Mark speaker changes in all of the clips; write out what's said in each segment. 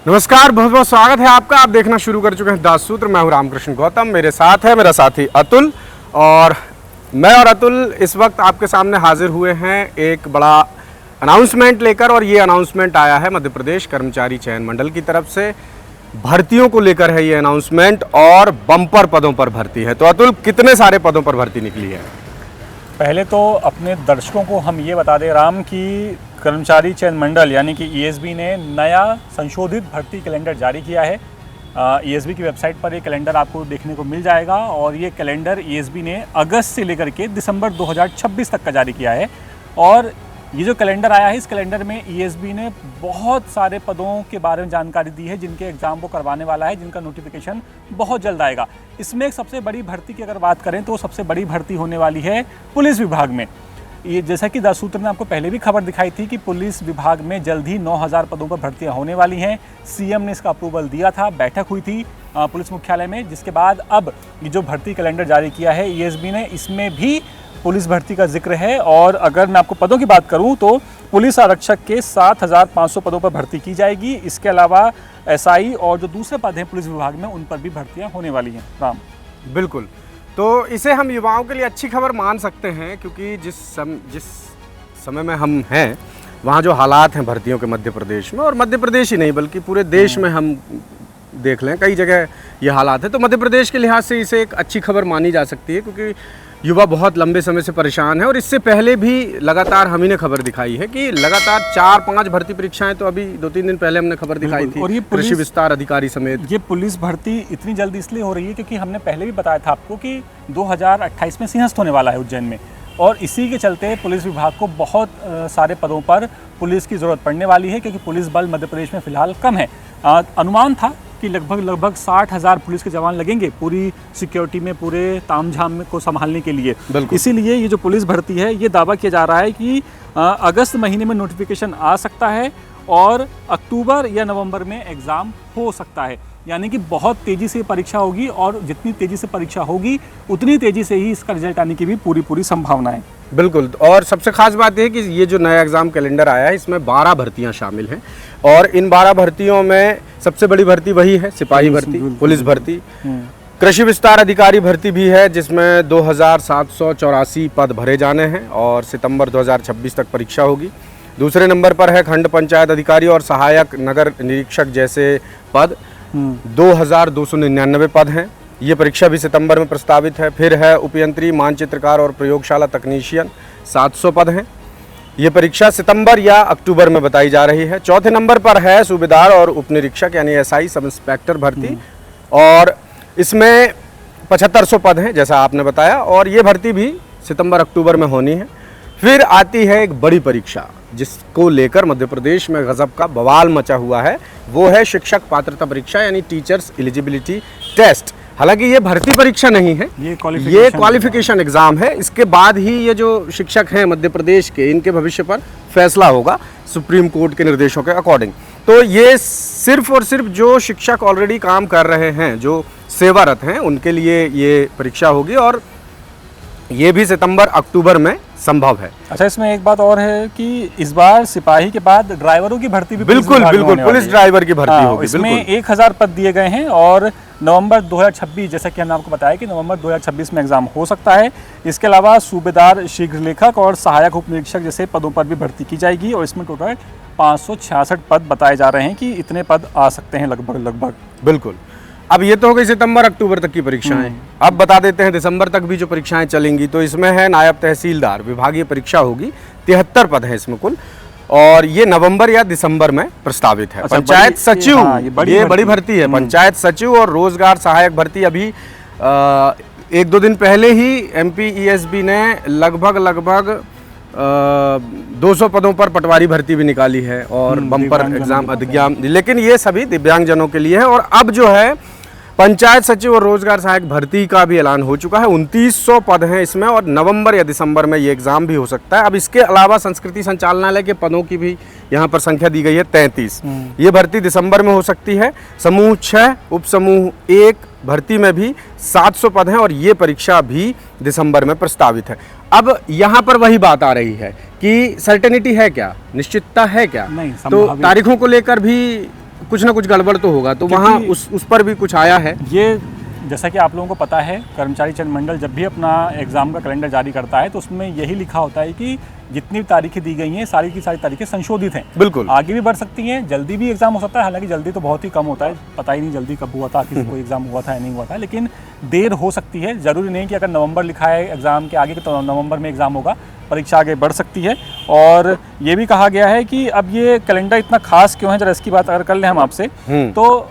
Speaker 1: नमस्कार, बहुत बहुत स्वागत है आपका। आप देखना शुरू कर चुके हैं दास सूत्र। मैं हूं रामकृष्ण गौतम, मेरे साथ है मेरा साथी अतुल। और मैं और अतुल इस वक्त आपके सामने हाजिर हुए हैं एक बड़ा अनाउंसमेंट लेकर। और ये अनाउंसमेंट आया है मध्य प्रदेश कर्मचारी चयन मंडल की तरफ से। भर्तियों को लेकर है ये अनाउंसमेंट और बम्पर पदों पर भर्ती है। तो अतुल, कितने सारे पदों पर भर्ती निकली है?
Speaker 2: पहले तो अपने दर्शकों को हम ये बता दें राम कि कर्मचारी चयन मंडल यानी कि ईएसबी ने नया संशोधित भर्ती कैलेंडर जारी किया है। ईएसबी की वेबसाइट पर ये कैलेंडर आपको देखने को मिल जाएगा। और ये कैलेंडर ईएसबी ने अगस्त से लेकर के दिसंबर 2026 तक का जारी किया है। और ये जो कैलेंडर आया है, इस कैलेंडर में ईएसबी ने बहुत सारे पदों के बारे में जानकारी दी है जिनके एग्ज़ाम वो करवाने वाला है, जिनका नोटिफिकेशन बहुत जल्द आएगा। इसमें एक सबसे बड़ी भर्ती की अगर बात करें तो सबसे बड़ी भर्ती होने वाली है पुलिस विभाग में। ये जैसा कि दास सूत्र ने आपको पहले भी खबर दिखाई थी कि पुलिस विभाग में जल्द ही 9000 पदों पर भर्तियां होने वाली हैं। सीएम ने इसका अप्रूवल दिया था, बैठक हुई थी पुलिस मुख्यालय में, जिसके बाद अब ये जो भर्ती कैलेंडर जारी किया है ईएसबी ने, इसमें भी पुलिस भर्ती का जिक्र है। और अगर मैं आपको पदों की बात करूं तो पुलिस आरक्षक के 7500 पदों पर भर्ती की जाएगी। इसके अलावा एसआई और जो दूसरे पद हैं पुलिस विभाग में, उन पर भी भर्तियां होने वाली हैं। राम,
Speaker 1: बिल्कुल। तो इसे हम युवाओं के लिए अच्छी खबर मान सकते हैं, क्योंकि जिस समय में हम हैं वहाँ जो हालात हैं भर्तियों के मध्य प्रदेश में, और मध्य प्रदेश ही नहीं बल्कि पूरे देश में हम देख लें कई जगह ये हालात है, तो मध्य प्रदेश के लिहाज से इसे एक अच्छी खबर मानी जा सकती है। क्योंकि युवा बहुत लंबे समय से परेशान है। और इससे पहले भी लगातार हम ही ने खबर दिखाई है कि लगातार 4-5 भर्ती परीक्षाएं, तो अभी 2-3 दिन पहले हमने खबर दिखाई थी, और ये कृषि विस्तार अधिकारी समेत।
Speaker 2: ये पुलिस भर्ती इतनी जल्दी इसलिए हो रही है क्योंकि हमने पहले भी बताया था आपको कि 2028 में सिंहस्थ होने वाला है उज्जैन में। और इसी के चलते पुलिस विभाग को बहुत सारे पदों पर पुलिस की ज़रूरत पड़ने वाली है, क्योंकि पुलिस बल मध्य प्रदेश में फ़िलहाल कम है। अनुमान था कि लगभग 60,000 पुलिस के जवान लगेंगे पूरी सिक्योरिटी में, पूरे तामझाम को संभालने के लिए। इसीलिए ये जो पुलिस भर्ती है, ये दावा किया जा रहा है कि अगस्त महीने में नोटिफिकेशन आ सकता है और अक्टूबर या नवंबर में एग्ज़ाम हो सकता है। यानी कि बहुत तेज़ी से परीक्षा होगी, और जितनी तेज़ी से परीक्षा होगी उतनी तेज़ी से ही इसका रिजल्ट आने की भी पूरी संभावना है।
Speaker 1: बिल्कुल। और सबसे खास बात यह है कि ये जो नया एग्ज़ाम कैलेंडर आया है, इसमें 12 भर्तियां शामिल हैं। और इन 12 भर्तियों में सबसे बड़ी भर्ती वही है, सिपाही भर्ती, पुलिस भर्ती। कृषि विस्तार अधिकारी भर्ती भी है, जिसमें 2784 पद भरे जाने हैं और सितंबर 2026 तक परीक्षा होगी। दूसरे नंबर पर है खंड पंचायत अधिकारी और सहायक नगर निरीक्षक जैसे पद, 2299 पद हैं। ये परीक्षा भी सितंबर में प्रस्तावित है। फिर है उपयंत्री, मानचित्रकार और प्रयोगशाला तकनीशियन, 700 पद हैं। ये परीक्षा सितंबर या अक्टूबर में बताई जा रही है। चौथे नंबर पर है सूबेदार और उपनिरीक्षक यानी एसआई सब इंस्पेक्टर भर्ती, और इसमें 7500 पद हैं जैसा आपने बताया, और ये भर्ती भी सितंबर अक्टूबर में होनी है। फिर आती है एक बड़ी परीक्षा जिसको लेकर मध्य प्रदेश में गजब का बवाल मचा हुआ है, वो है शिक्षक पात्रता परीक्षा यानी टीचर्स एलिजिबिलिटी टेस्ट। हालांकि ये भर्ती परीक्षा नहीं है, ये क्वालिफिकेशन एग्ज़ाम है। इसके बाद ही ये जो शिक्षक हैं मध्य प्रदेश के, इनके भविष्य पर फैसला होगा सुप्रीम कोर्ट के निर्देशों के अकॉर्डिंग। तो ये सिर्फ और सिर्फ जो शिक्षक ऑलरेडी काम कर रहे हैं, जो सेवारत हैं, उनके लिए ये परीक्षा होगी, और ये भी सितंबर अक्टूबर में संभव है।
Speaker 2: अच्छा, इसमें एक बात और है कि इस बार सिपाही के बाद ड्राइवरों की भर्ती भी
Speaker 1: बिल्कुल पुलिस ड्राइवर की भर्ती होगी।
Speaker 2: इसमें 1000 पद दिए गए हैं, और नवंबर 2026, जैसा कि हमने आपको बताया कि नवंबर 2026 में एग्जाम हो सकता है। इसके अलावा सूबेदार, शीघ्र लेखक और सहायक उपनिरीक्षक जैसे पदों पर भी भर्ती की जाएगी, और इसमें टोटल 566 पद बताए जा रहे हैं कि इतने पद आ सकते हैं लगभग।
Speaker 1: बिल्कुल। अब ये तो हो गई सितंबर अक्टूबर तक की परीक्षाएं। अब बता देते हैं दिसंबर तक भी जो परीक्षाएं चलेंगी। तो इसमें है नायब तहसीलदार विभागीय परीक्षा होगी, 73 पद हैं इसमें कुल, और ये नवंबर या दिसंबर में प्रस्तावित है। पंचायत सचिव, ये बड़ी भर्ती है। पंचायत सचिव और रोजगार सहायक भर्ती अभी 1-2 दिन पहले ही एमपी ईएसबी ने लगभग 200 पदों पर पटवारी भर्ती भी निकाली है, और बम्पर एग्जाम अधिज्ञान, लेकिन ये सभी दिव्यांगजनों के लिए है। और अब जो है पंचायत सचिव और रोजगार सहायक भर्ती का भी ऐलान हो चुका है। 2900 पद हैं इसमें, और नवंबर या दिसंबर में ये एग्ज़ाम भी हो सकता है। अब इसके अलावा संस्कृति संचालनालय के पदों की भी यहाँ पर संख्या दी गई है 33। ये भर्ती दिसंबर में हो सकती है। समूह 6 उप समूह 1 भर्ती में भी 700 पद हैं, और ये परीक्षा भी दिसंबर में प्रस्तावित है। अब यहाँ पर वही बात आ रही है कि सर्टेनिटी है क्या, निश्चितता है क्या?
Speaker 2: नहीं,
Speaker 1: तो तारीखों को लेकर भी कुछ ना कुछ गड़बड़ तो होगा, तो वहाँ उस पर भी कुछ आया है।
Speaker 2: ये जैसा कि आप लोगों को पता है, कर्मचारी चयन मंडल जब भी अपना एग्ज़ाम का कैलेंडर जारी करता है तो उसमें यही लिखा होता है कि जितनी तारीखें दी गई हैं सारी की सारी तारीखें संशोधित हैं।
Speaker 1: बिल्कुल।
Speaker 2: आगे भी बढ़ सकती हैं, जल्दी भी एग्ज़ाम हो सकता है, हालांकि जल्दी तो बहुत ही कम होता है, पता ही नहीं जल्दी कब हुआ था, किसी को एग्ज़ाम हुआ था या नहीं हुआ था, लेकिन देर हो सकती है। ज़रूरी नहीं कि अगर नवंबर लिखा है एग्ज़ाम के आगे तो नवंबर में एग्ज़ाम होगा, परीक्षा आगे बढ़ सकती है। और ये भी कहा गया है कि अब ये कैलेंडर इतना खास क्यों है, जरा इसकी बात अगर कर लें हम आपसे, तो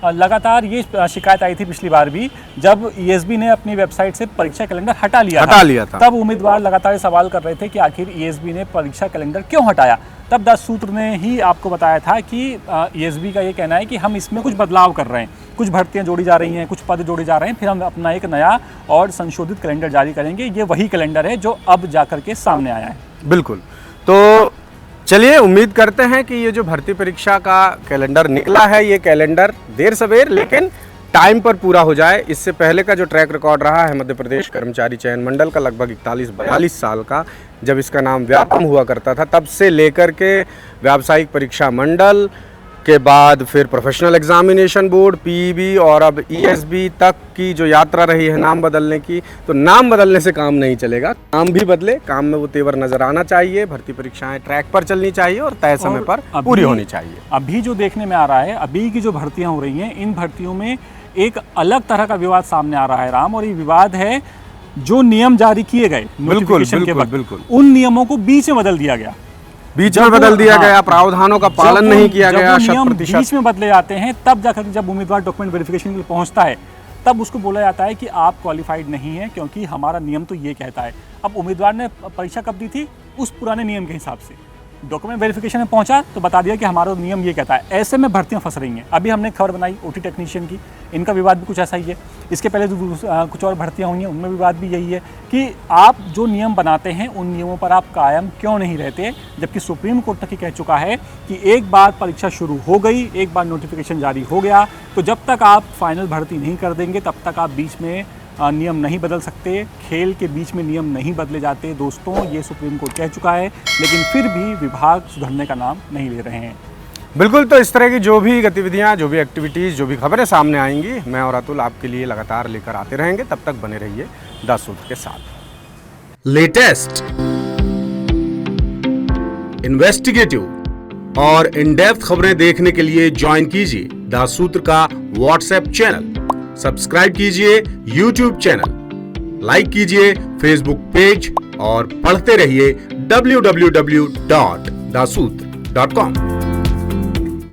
Speaker 2: लगातार ये शिकायत आई थी पिछली बार भी, जब ईएसबी ने अपनी वेबसाइट से परीक्षा कैलेंडर हटा लिया था। तब उम्मीदवार लगातार सवाल कर रहे थे कि आखिर ईएसबी ने परीक्षा कैलेंडर क्यों हटाया। तब दास सूत्र ने ही आपको बताया था कि ईएसबी का ये कहना है कि हम इसमें कुछ बदलाव कर रहे हैं, कुछ भर्तियां जोड़ी जा रही हैं, कुछ पद जोड़े जा रहे हैं, फिर हम अपना एक नया और संशोधित कैलेंडर जारी करेंगे। ये वही कैलेंडर है जो अब जाकर के सामने आया है।
Speaker 1: बिल्कुल। तो चलिए उम्मीद करते हैं कि ये जो भर्ती परीक्षा का कैलेंडर निकला है, ये कैलेंडर देर सवेर लेकिन टाइम पर पूरा हो जाए। इससे पहले का जो ट्रैक रिकॉर्ड रहा है मध्य प्रदेश कर्मचारी चयन मंडल का, लगभग 41-42 साल का, जब इसका नाम व्यापम हुआ करता था, तब से लेकर के व्यावसायिक परीक्षा मंडल के बाद फिर प्रोफेशनल एग्जामिनेशन बोर्ड पीईबी और अब ईएसबी तक की जो यात्रा रही है नाम बदलने की, तो नाम बदलने से काम नहीं चलेगा, काम भी बदले, काम में वो तेवर नजर आना चाहिए, भर्ती परीक्षाएं ट्रैक पर चलनी चाहिए और तय समय पर पूरी होनी चाहिए।
Speaker 2: अभी जो देखने में आ रहा है, अभी की जो भर्तियां हो रही हैं, इन भर्तियों में एक अलग तरह का विवाद सामने आ रहा है राम, और ये विवाद है जो नियम जारी किए गए नोटिफिकेशन के वक्त, उन नियमों को बीच में बदल दिया गया,
Speaker 1: बीच में बदल दिया गया, प्रावधानों का पालन नहीं किया गया,
Speaker 2: नियम बीच में बदले जाते हैं, तब जाकर जब उम्मीदवार डॉक्यूमेंट वेरिफिकेशन के लिए पहुंचता है, तब उसको बोला जाता है कि आप क्वालिफाइड नहीं है, क्योंकि हमारा नियम तो ये कहता है। अब उम्मीदवार ने परीक्षा कब दी थी, उस पुराने नियम के हिसाब से डॉक्यूमेंट वेरिफिकेशन में पहुंचा तो बता दिया कि हमारा नियम ये कहता है। ऐसे में भर्तियां फंस रही हैं। अभी हमने खबर बनाई ओटी टेक्नीशियन की, इनका विवाद भी कुछ ऐसा ही है। इसके पहले जो कुछ और भर्तियां हुई हैं उनमें विवाद भी यही है कि आप जो नियम बनाते हैं उन नियमों पर आप कायम क्यों नहीं रहते, जबकि सुप्रीम कोर्ट तक ही कह चुका है कि एक बार परीक्षा शुरू हो गई, एक बार नोटिफिकेशन जारी हो गया, तो जब तक आप फाइनल भर्ती नहीं कर देंगे तब तक आप बीच में नियम नहीं बदल सकते, खेल के बीच में नियम नहीं बदले जाते। दोस्तों, ये सुप्रीम कोर्ट कह चुका है, लेकिन फिर भी विभाग सुधरने का नाम नहीं ले रहे हैं।
Speaker 1: बिल्कुल। तो इस तरह की जो भी गतिविधियां, जो भी एक्टिविटीज़, जो भी खबरें सामने आएंगी, मैं और अतुल आपके लिए लगातार लेकर आते रहेंगे। तब तक बने रहिए दास सूत्र के साथ। लेटेस्ट, इन्वेस्टिगेटिव और इन डेप्थ खबरें देखने के लिए ज्वाइन कीजिए दास सूत्र का व्हाट्सएप चैनल, सब्सक्राइब कीजिए यूट्यूब चैनल, लाइक कीजिए फेसबुक पेज और पढ़ते रहिए www.dasootra.com।